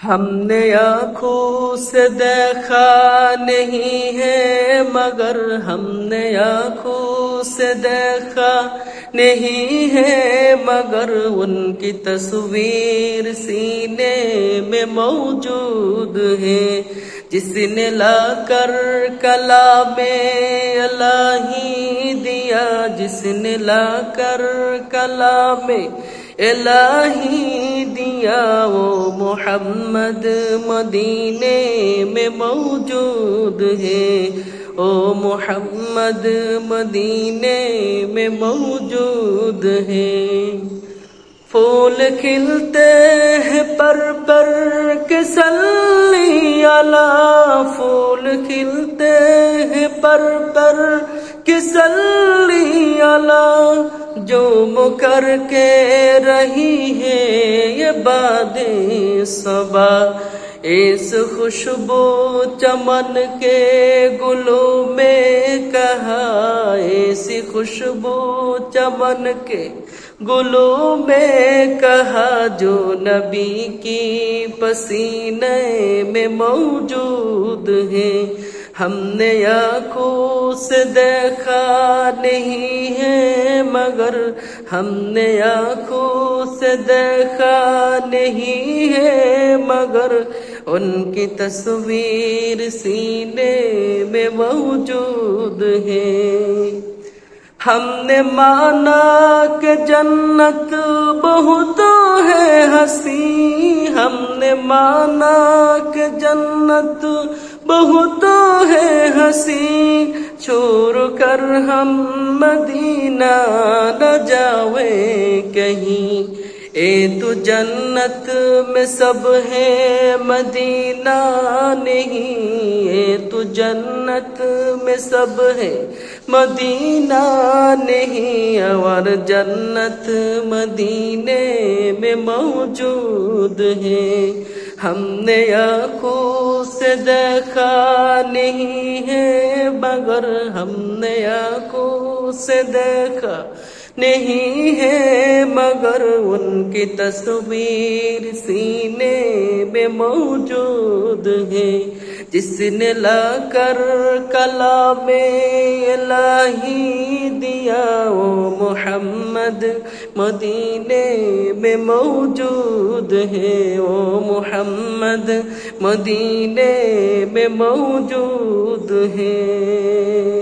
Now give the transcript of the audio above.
ہم نے آنکھوں سے دیکھا نہیں ہے مگر ہم نے آنکھوں سے دیکھا نہیں ہے مگر ان کی تصویر سینے میں موجود ہے. جس نے لا کر کلام الہی دیا، جس نے لا کر کلام الہی دیا، وہ محمد مدینے میں موجود ہے. او محمد مدینے میں موجود ہے. پھول کھلتے ہیں پر کے صلی علی، پھول کھلتے ہیں پر کے صلی علی، جو مکر کے رہی ہے یہ بادیں صبا. اس خوشبو چمن کے گلوں میں کہا، ایسی خوشبو چمن کے گلوں میں کہا، جو نبی کی پسینے میں موجود ہے. ہم نے آنکھوں سے دیکھا نہیں ہے مگر ہم نے آنکھوں سے دیکھا نہیں ہے مگر ان کی تصویر سینے میں موجود ہے. ہم نے مانا کہ جنت بہت ہے ہنسی، ہم نے مانا کہ جنت بہت ہے ہنسی، چھوڑ کر ہم مدینہ نہ جاویں کہیں. اے تو جنت میں سب ہے مدینہ نہیں، اے تو جنت میں سب ہے مدینہ نہیں، اور جنت مدینے میں موجود ہے. ہم نے آنکھوں سے دیکھا نہیں ہے مگر ہم نے آنکھوں سے دیکھا نہیں ہے مگر ان کی تصویر سینے میں موجود ہے. جس نے لا کر کلام الہی دیا، وہ محمد مدینے میں موجود ہے، وہ محمد مدینے میں موجود ہے.